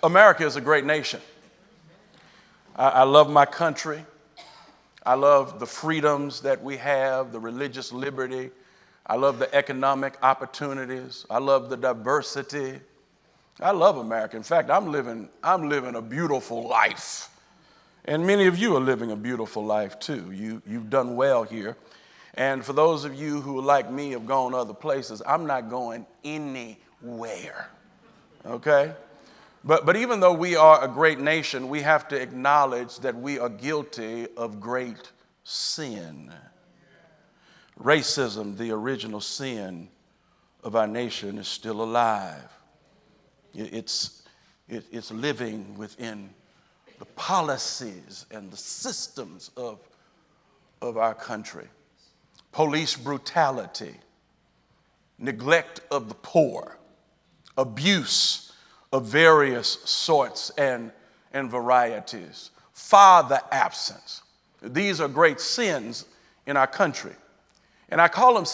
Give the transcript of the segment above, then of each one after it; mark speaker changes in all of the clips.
Speaker 1: America is a great nation. I love my country. I love the freedoms that we have, the religious liberty. I love the economic opportunities. I love the diversity. I love America. In fact, I'm living a beautiful life. And many of you are living a beautiful life too. You've done well here. And for those of you who, like me, have gone other places, I'm not going anywhere. Okay? But even though we are a great nation, we have to acknowledge that we are guilty of great sin. Racism, the original sin of our nation, is still alive. It's living within the policies and the systems of our country. Police brutality, neglect of the poor, abuse of various sorts and varieties, father absence. These are great sins in our country. And I call them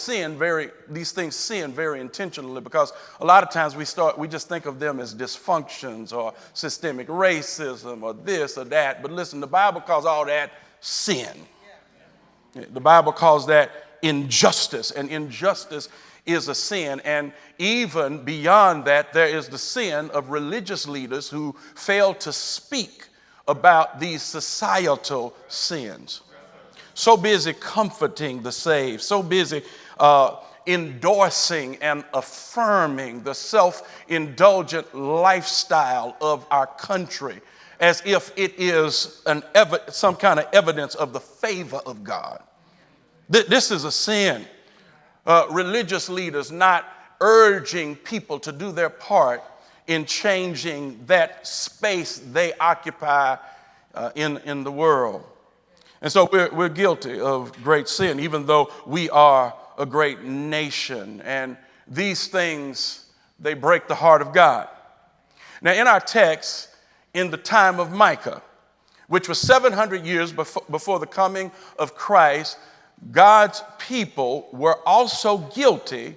Speaker 1: these things sin very intentionally, because a lot of times we just think of them as dysfunctions or systemic racism or this or that. But listen, the Bible calls all that sin. The Bible calls that injustice, and injustice is a sin. And even beyond that, there is the sin of religious leaders who fail to speak about these societal sins. So busy comforting the saved, so busy endorsing and affirming the self-indulgent lifestyle of our country, as if it is some kind of evidence of the favor of God. This is a sin. Religious leaders not urging people to do their part in changing that space they occupy in the world. And so we're guilty of great sin, even though we are a great nation. And these things, they break the heart of God. Now, in our text, in the time of Micah, which was 700 years before the coming of Christ, God's people were also guilty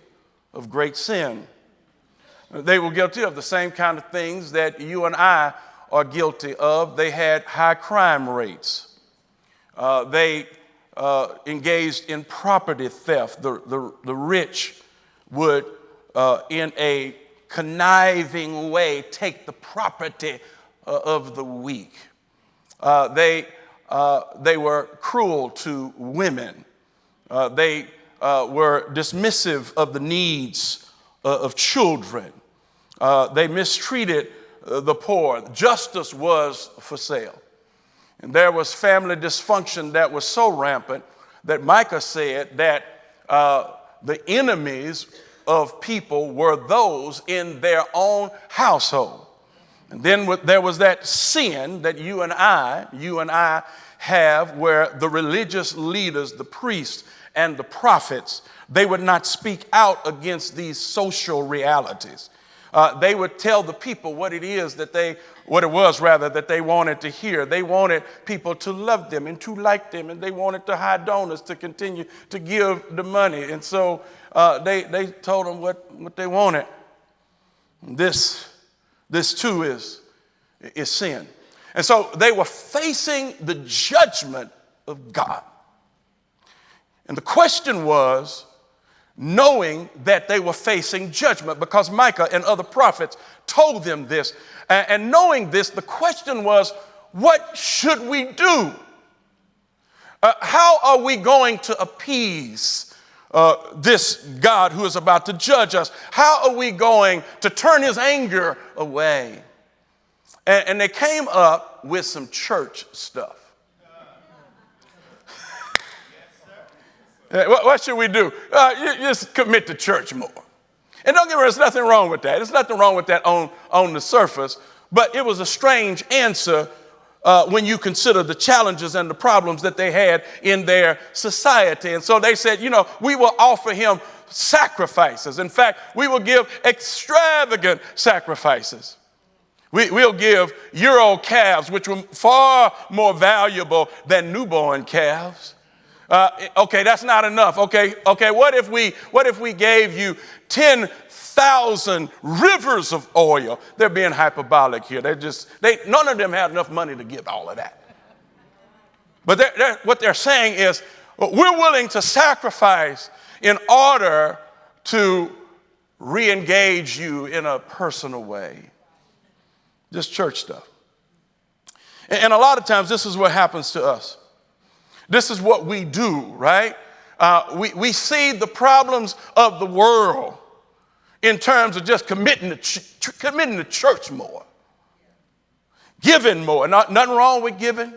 Speaker 1: of great sin. They were guilty of the same kind of things that you and I are guilty of. They had high crime rates. They engaged in property theft. The rich would, in a conniving way, take the property of the weak. They were cruel to women. They were dismissive of the needs of children. They mistreated the poor. Justice was for sale. And there was family dysfunction that was so rampant that Micah said that the enemies of people were those in their own household. And then there was that sin that you and I have, where the religious leaders, the priests and the prophets, they would not speak out against these social realities. They would tell the people what it was that they wanted to hear. They wanted people to love them and to like them, and they wanted the high donors to continue to give the money. And so they told them what they wanted. This too is sin. And so they were facing the judgment of God. And the question was, knowing that they were facing judgment, because Micah and other prophets told them this, and knowing this, the question was, what should we do? How are we going to appease this God who is about to judge us? How are we going to turn his anger away? And they came up with some church stuff. What should we do? You just commit to church more. And don't get me wrong, there's nothing wrong with that. There's nothing wrong with that on the surface. But it was a strange answer when you consider the challenges and the problems that they had in their society. And so they said, we will offer him sacrifices. In fact, we will give extravagant sacrifices. We'll give year-old calves, which were far more valuable than newborn calves. Okay, that's not enough. Okay, what if we gave you 10,000 rivers of oil? They're being hyperbolic here. None of them have enough money to give all of that. But what they're saying is, we're willing to sacrifice in order to re-engage you in a personal way. Just church stuff. And a lot of times this is what happens to us. This is what we do, right? We see the problems of the world in terms of just committing to church more, giving more. Nothing wrong with giving.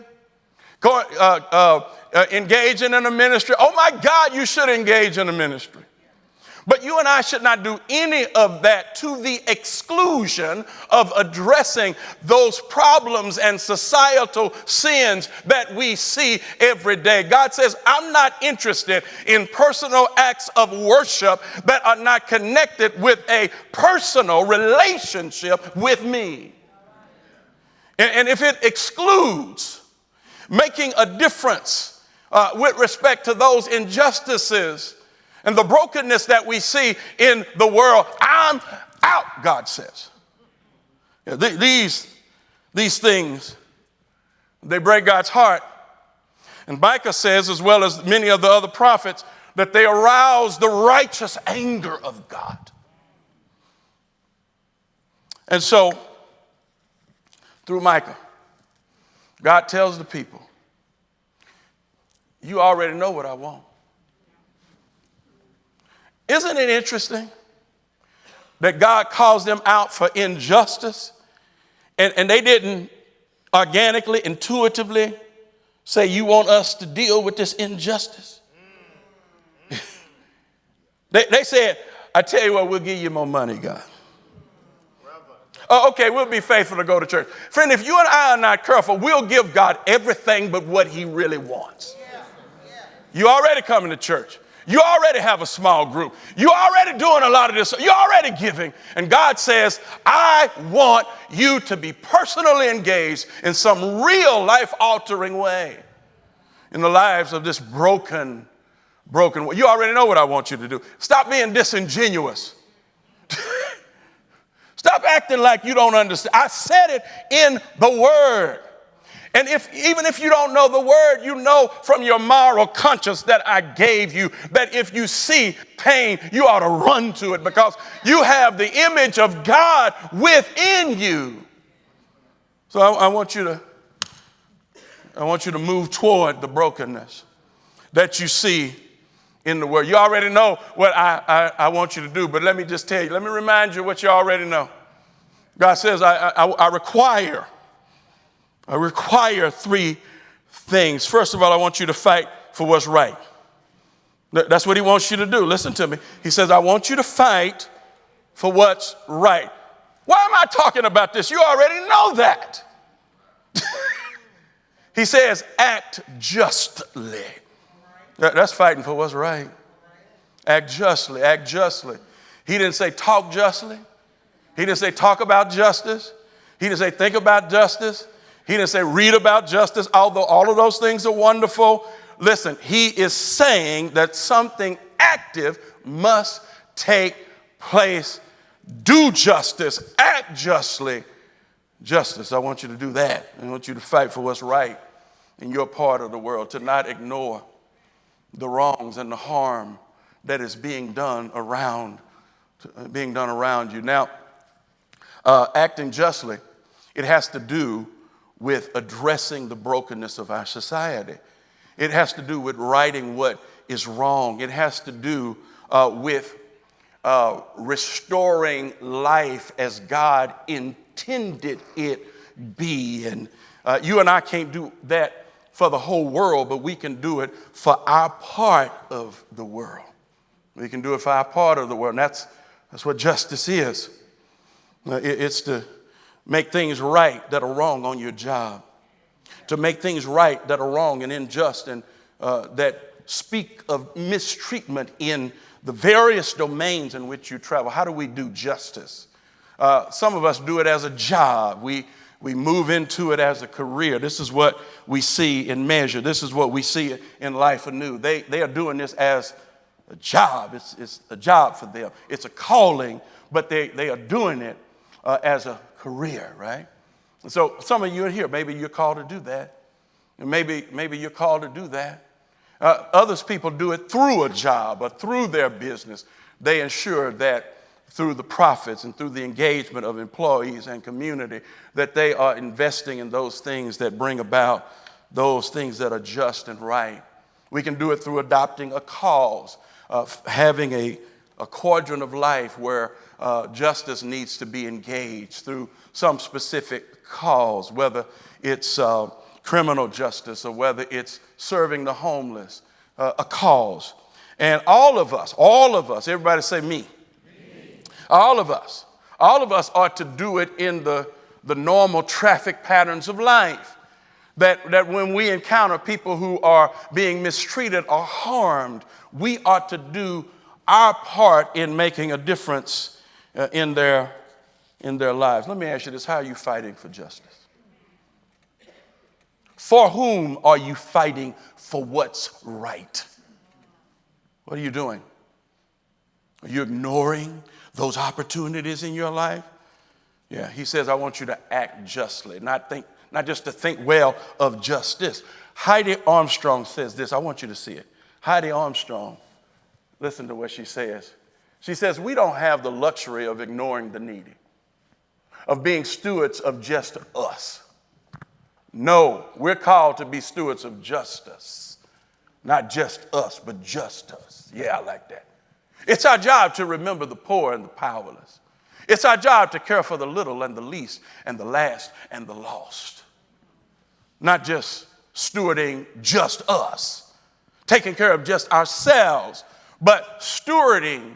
Speaker 1: Engaging in a ministry. Oh my God, you should engage in a ministry. But you and I should not do any of that to the exclusion of addressing those problems and societal sins that we see every day. God says, I'm not interested in personal acts of worship that are not connected with a personal relationship with me. And if it excludes making a difference with respect to those injustices and the brokenness that we see in the world, I'm out, God says. These things, they break God's heart. And Micah says, as well as many of the other prophets, that they arouse the righteous anger of God. And so, through Micah, God tells the people, you already know what I want. Isn't it interesting that God calls them out for injustice and they didn't organically, intuitively say, you want us to deal with this injustice? They said, I tell you what, we'll give you more money, God. Oh, okay, we'll be faithful to go to church. Friend, if you and I are not careful, we'll give God everything but what he really wants. You already coming to church. You already have a small group. You already doing a lot of this. You're already giving. And God says, I want you to be personally engaged in some real life-altering way in the lives of this broken way. You already know what I want you to do. Stop being disingenuous. Stop acting like you don't understand. I said it in the Word. And even if you don't know the Word, you know from your moral conscience that I gave you that if you see pain, you ought to run to it because you have the image of God within you. So I want you to move toward the brokenness that you see in the Word. You already know what I want you to do, but let me just tell you, let me remind you what you already know. God says, I require three things. First of all, I want you to fight for what's right. That's what he wants you to do. Listen to me. He says, I want you to fight for what's right. Why am I talking about this? You already know that. He says, act justly. That's fighting for what's right. Act justly, act justly. He didn't say talk justly. He didn't say talk about justice. He didn't say think about justice. He didn't say read about justice, although all of those things are wonderful. Listen, he is saying that something active must take place. Do justice, act justly. Justice, I want you to do that. I want you to fight for what's right in your part of the world, to not ignore the wrongs and the harm that is being done around you. Now, acting justly, it has to do with addressing the brokenness of our society. It has to do with righting what is wrong. It has to do with restoring life as God intended it be. And you and I can't do that for the whole world, but we can do it for our part of the world. We can do it for our part of the world. And that's what justice is. It's to make things right that are wrong on your job, to make things right that are wrong and unjust and that speak of mistreatment in the various domains in which you travel. How do we do justice? Some of us do it as a job. We We move into it as a career. This is what we see in Measure. This is what we see in Life Anew. They are doing this as a job. It's a job for them. It's a calling, but they are doing it as a career, right? And so some of you in here, maybe you're called to do that. And maybe you're called to do that. Others people do it through a job or through their business. They ensure that through the profits and through the engagement of employees and community, that they are investing in those things that bring about those things that are just and right. We can do it through adopting a cause, having a quadrant of life where justice needs to be engaged through some specific cause, whether it's criminal justice or whether it's serving the homeless, a cause. And all of us, everybody say me. All of us are to do it in the normal traffic patterns of life. That when we encounter people who are being mistreated or harmed, we ought to do our part in making a difference in their lives. Let me ask you this: how are you fighting for justice? For whom are you fighting for what's right? What are you doing? Are you ignoring those opportunities in your life? Yeah, he says, I want you to act justly, not just to think well of justice. Heidi Armstrong says this. I want you to see it. Heidi Armstrong, listen to what she says. She says, we don't have the luxury of ignoring the needy, of being stewards of just us. No, we're called to be stewards of justice. Not just us, but just us. Yeah, I like that. It's our job to remember the poor and the powerless. It's our job to care for the little and the least and the last and the lost. Not just stewarding just us, taking care of just ourselves, but stewarding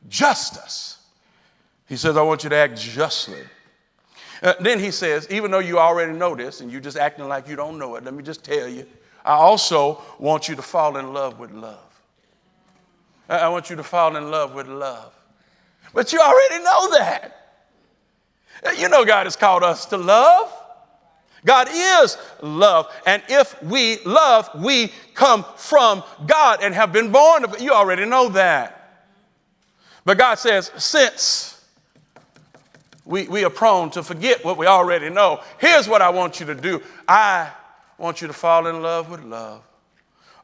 Speaker 1: justice. He says, I want you to act justly. Then he says, even though you already know this and you're just acting like you don't know it, let me just tell you, I also want you to fall in love with love. I want you to fall in love with love. But you already know that. You know God has called us to love. God is love. And if we love, we come from God and have been born of it. You already know that. But God says, since we are prone to forget what we already know, here's what I want you to do. I want you to fall in love with love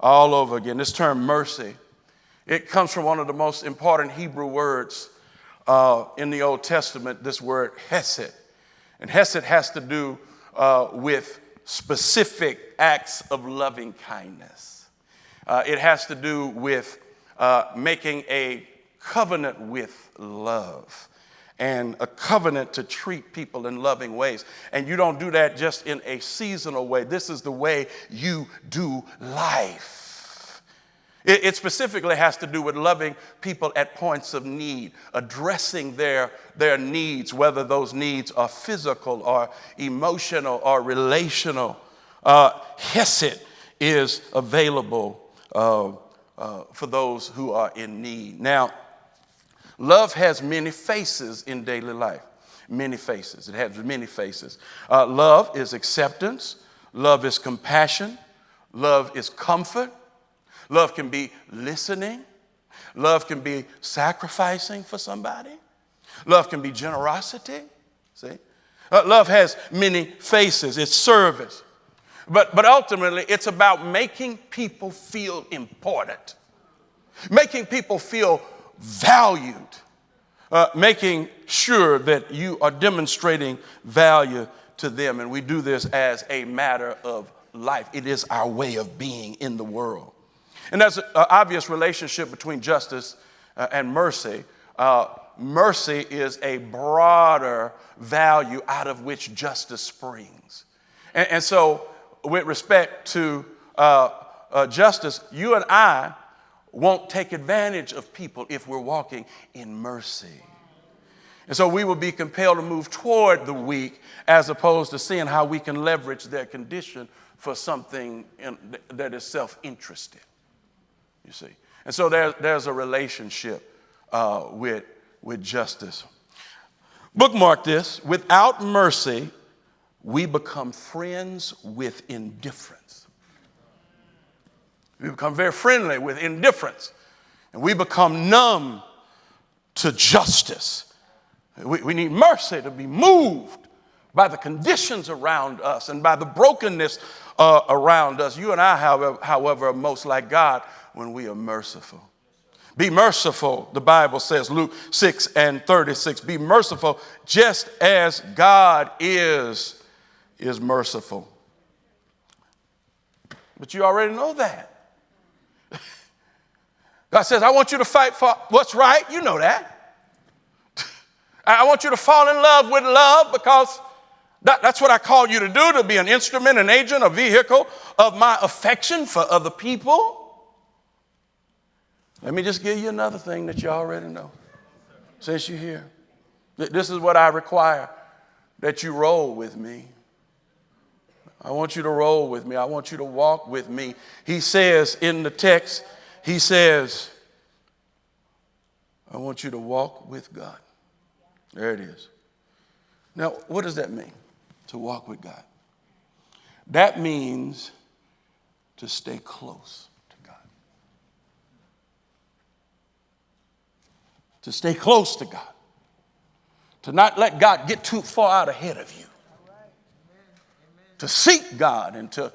Speaker 1: all over again. This term mercy, it comes from one of the most important Hebrew words in the Old Testament, this word hesed. And hesed has to do with specific acts of loving kindness. It has to do with making a covenant with love and a covenant to treat people in loving ways. And you don't do that just in a seasonal way. This is the way you do life. It specifically has to do with loving people at points of need, addressing their needs, whether those needs are physical or emotional or relational. Hesed is available for those who are in need. Now, love has many faces in daily life. Many faces. It has many faces. Love is acceptance. Love is compassion. Love is comfort. Love can be listening. Love can be sacrificing for somebody. Love can be generosity. See? Love has many faces. It's service. But ultimately, it's about making people feel important, making people feel valued, making sure that you are demonstrating value to them. And we do this as a matter of life. It is our way of being in the world. And there's an obvious relationship between justice and mercy. Mercy is a broader value out of which justice springs. And so with respect to justice, you and I won't take advantage of people if we're walking in mercy. And so we will be compelled to move toward the weak as opposed to seeing how we can leverage their condition for something that is self-interested. You see. And so there's a relationship with justice. Bookmark this. Without mercy, we become friends with indifference. We become very friendly with indifference. And we become numb to justice. We need mercy to be moved by the conditions around us and by the brokenness around us. You and I, however, are most like God when we are merciful. Be merciful, the Bible says, Luke 6:36. Be merciful just as God is merciful. But you already know that. God says, I want you to fight for what's right. You know that. I want you to fall in love with love because that's what I call you to do, to be an instrument, an agent, a vehicle of my affection for other people. Let me just give you another thing that you already know, since you're here. This is what I require, that you roll with me. I want you to roll with me. I want you to walk with me. He says in the text, he says, I want you to walk with God. There it is. Now, what does that mean, to walk with God? That means to stay close to God. To stay close to God. To not let God get too far out ahead of you. To seek God and to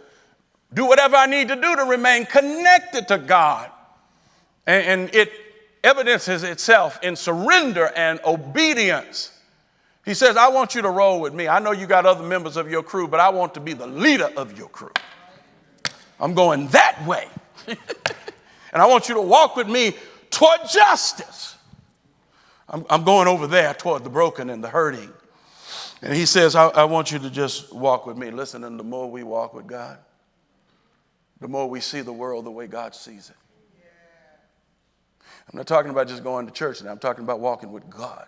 Speaker 1: do whatever I need to do to remain connected to God. And it evidences itself in surrender and obedience. He says, I want you to roll with me. I know you got other members of your crew, but I want to be the leader of your crew. I'm going that way. And I want you to walk with me toward justice. I'm going over there toward the broken and the hurting. And he says, I want you to just walk with me. Listen, and the more we walk with God, the more we see the world the way God sees it. I'm not talking about just going to church now. I'm talking about walking with God.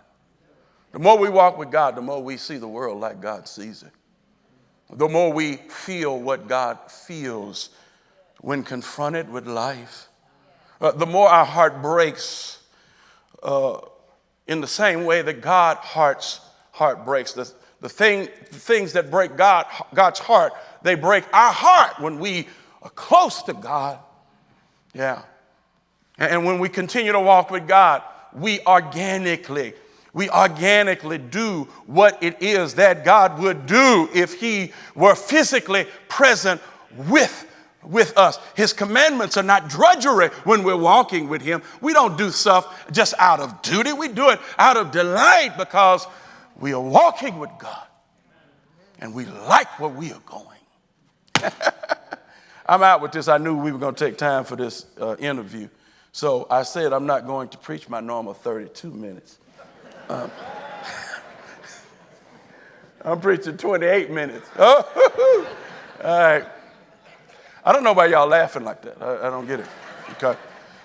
Speaker 1: The more we walk with God, the more we see the world like God sees it. The more we feel what God feels when confronted with life. The more our heart breaks in the same way that God's heart breaks. The things that break God's heart, they break our heart when we are close to God. Yeah. And when we continue to walk with God, we organically do what it is that God would do if he were physically present with us. His commandments are not drudgery when we're walking with him. We don't do stuff just out of duty. We do it out of delight because we are walking with God and we like where we are going. I'm out with this. I knew we were going to take time for this interview. So I said I'm not going to preach my normal 32 minutes. I'm preaching 28 minutes. Oh, all right. I don't know why y'all laughing like that. I don't get it. Okay.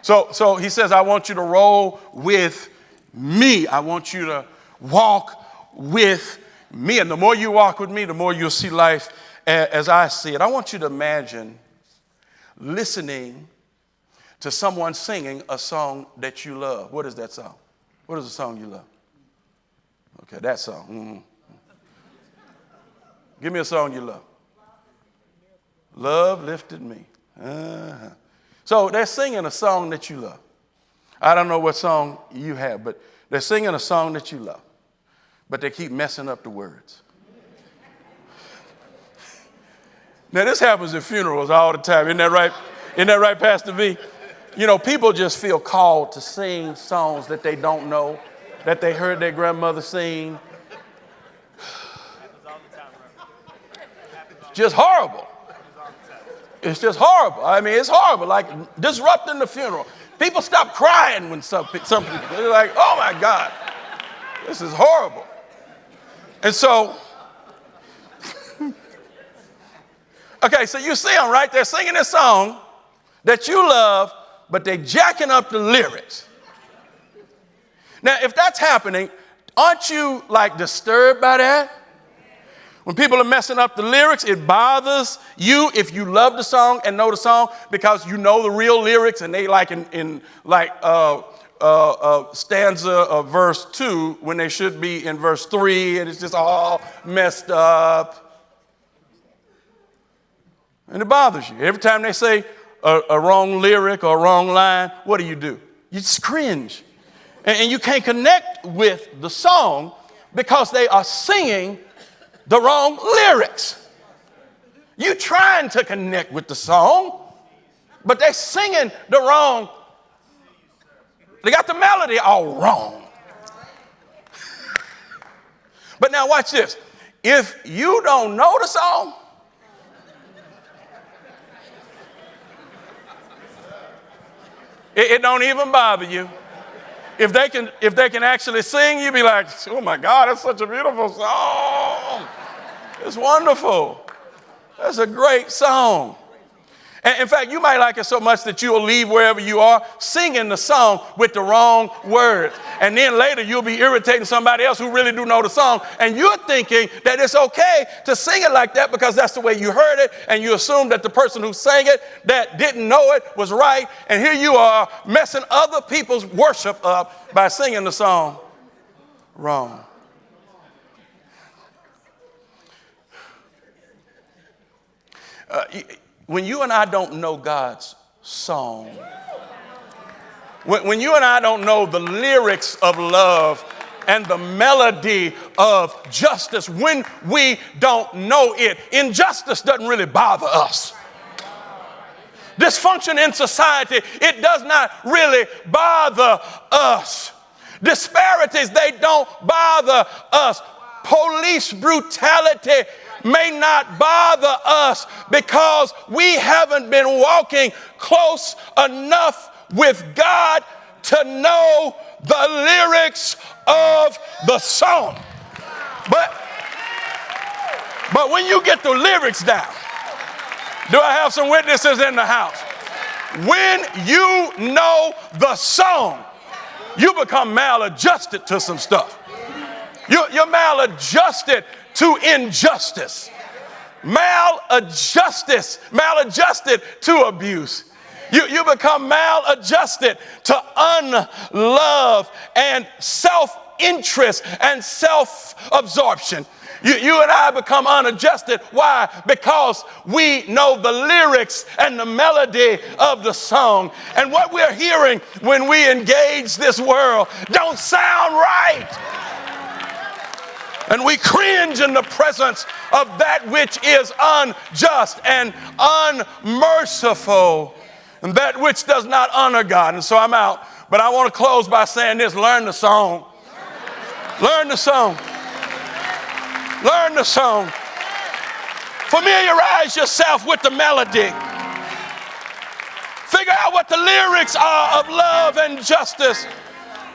Speaker 1: So he says, I want you to roll with me. I want you to walk with me. And the more you walk with me, the more you'll see life as I see it. I want you to imagine listening to someone singing a song that you love. What is that song? What is the song you love? Okay, that song. Mm-hmm. Give me a song you love. Love lifted me. Uh-huh. So they're singing a song that you love. I don't know what song you have, but they're singing a song that you love. But they keep messing up the words. Now, this happens at funerals all the time. Isn't that right? Isn't that right, Pastor V? You know, people just feel called to sing songs that they don't know, that they heard their grandmother sing. Just horrible. It's just horrible. I mean, it's horrible, like disrupting the funeral. People stop crying when some people, they're like, oh my God, this is horrible. And so, okay, so you see them, right? They're singing this song that you love, but they're jacking up the lyrics. Now, if that's happening, aren't you like disturbed by that? When people are messing up the lyrics, it bothers you if you love the song and know the song because you know the real lyrics and they like in stanza of verse 2 when they should be in verse 3 and it's just all messed up. And it bothers you. Every time they say a wrong lyric or a wrong line, what do? You just cringe. And you can't connect with the song because they are singing the wrong lyrics. You trying to connect with the song, but they're singing the wrong. They got the melody all wrong. But now watch this. If you don't know the song, it don't even bother you. If they can actually sing, you'd be like, oh my God, that's such a beautiful song. It's wonderful. That's a great song. And in fact, you might like it so much that you'll leave wherever you are singing the song with the wrong words. And then later you'll be irritating somebody else who really do know the song. And you're thinking that it's okay to sing it like that because that's the way you heard it. And you assume that the person who sang it that didn't know it was right. And here you are messing other people's worship up by singing the song wrong. When you and I don't know God's song, when you and I don't know the lyrics of love and the melody of justice, when we don't know it, injustice doesn't really bother us. Dysfunction in society, it does not really bother us. Disparities, they don't bother us. Police brutality may not bother us because we haven't been walking close enough with God to know the lyrics of the song. But when you get the lyrics down, do I have some witnesses in the house? When you know the song, you become maladjusted to some stuff. You're maladjusted to injustice, maladjusted to abuse. You become maladjusted to unlove and self-interest and self-absorption. You and I become unadjusted. Why? Because we know the lyrics and the melody of the song. And what we're hearing when we engage this world don't sound right. And we cringe in the presence of that which is unjust and unmerciful, and that which does not honor God. And so I'm out. But I want to close by saying this: learn the song. Learn the song. Learn the song. Familiarize yourself with the melody. Figure out what the lyrics are of love and justice.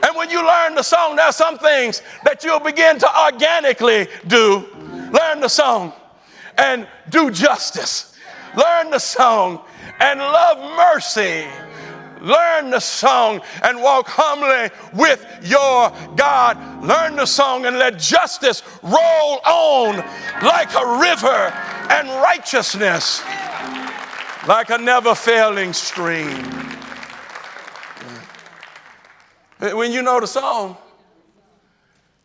Speaker 1: And when you learn the song, there are some things that you'll begin to organically do. Learn the song and do justice. Learn the song and love mercy. Learn the song and walk humbly with your God. Learn the song and let justice roll on like a river and righteousness like a never-failing stream. When you know the song,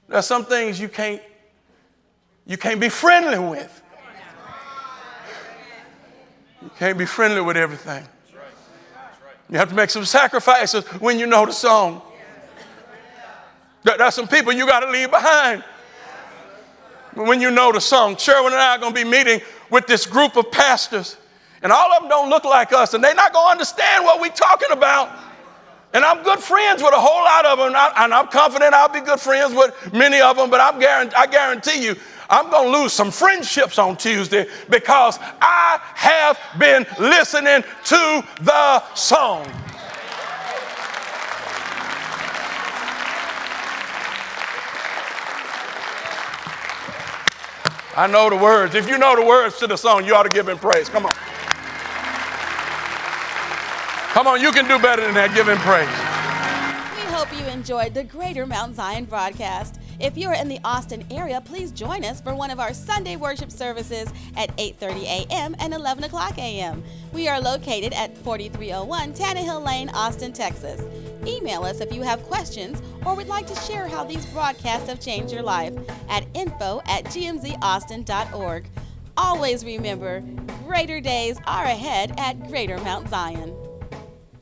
Speaker 1: there's some things you can't be friendly with. You can't be friendly with everything. You have to make some sacrifices when you know the song. There's some people you got to leave behind when you know the song. Sherwin and I are going to be meeting with this group of pastors, and all of them don't look like us, and they're not going to understand what we're talking about. And I'm good friends with a whole lot of them, and I'm confident I'll be good friends with many of them, but I guarantee you, I'm going to lose some friendships on Tuesday because I have been listening to the song. I know the words. If you know the words to the song, you ought to give him praise. Come on. Come on, you can do better than that. Give him praise.
Speaker 2: We hope you enjoyed the Greater Mount Zion broadcast. If you're in the Austin area, please join us for one of our Sunday worship services at 8:30 a.m. and 11 o'clock a.m. We are located at 4301 Tannehill Lane, Austin, Texas. Email us if you have questions or would like to share how these broadcasts have changed your life at info@gmzaustin.org. always remember, greater days are ahead at Greater Mount Zion.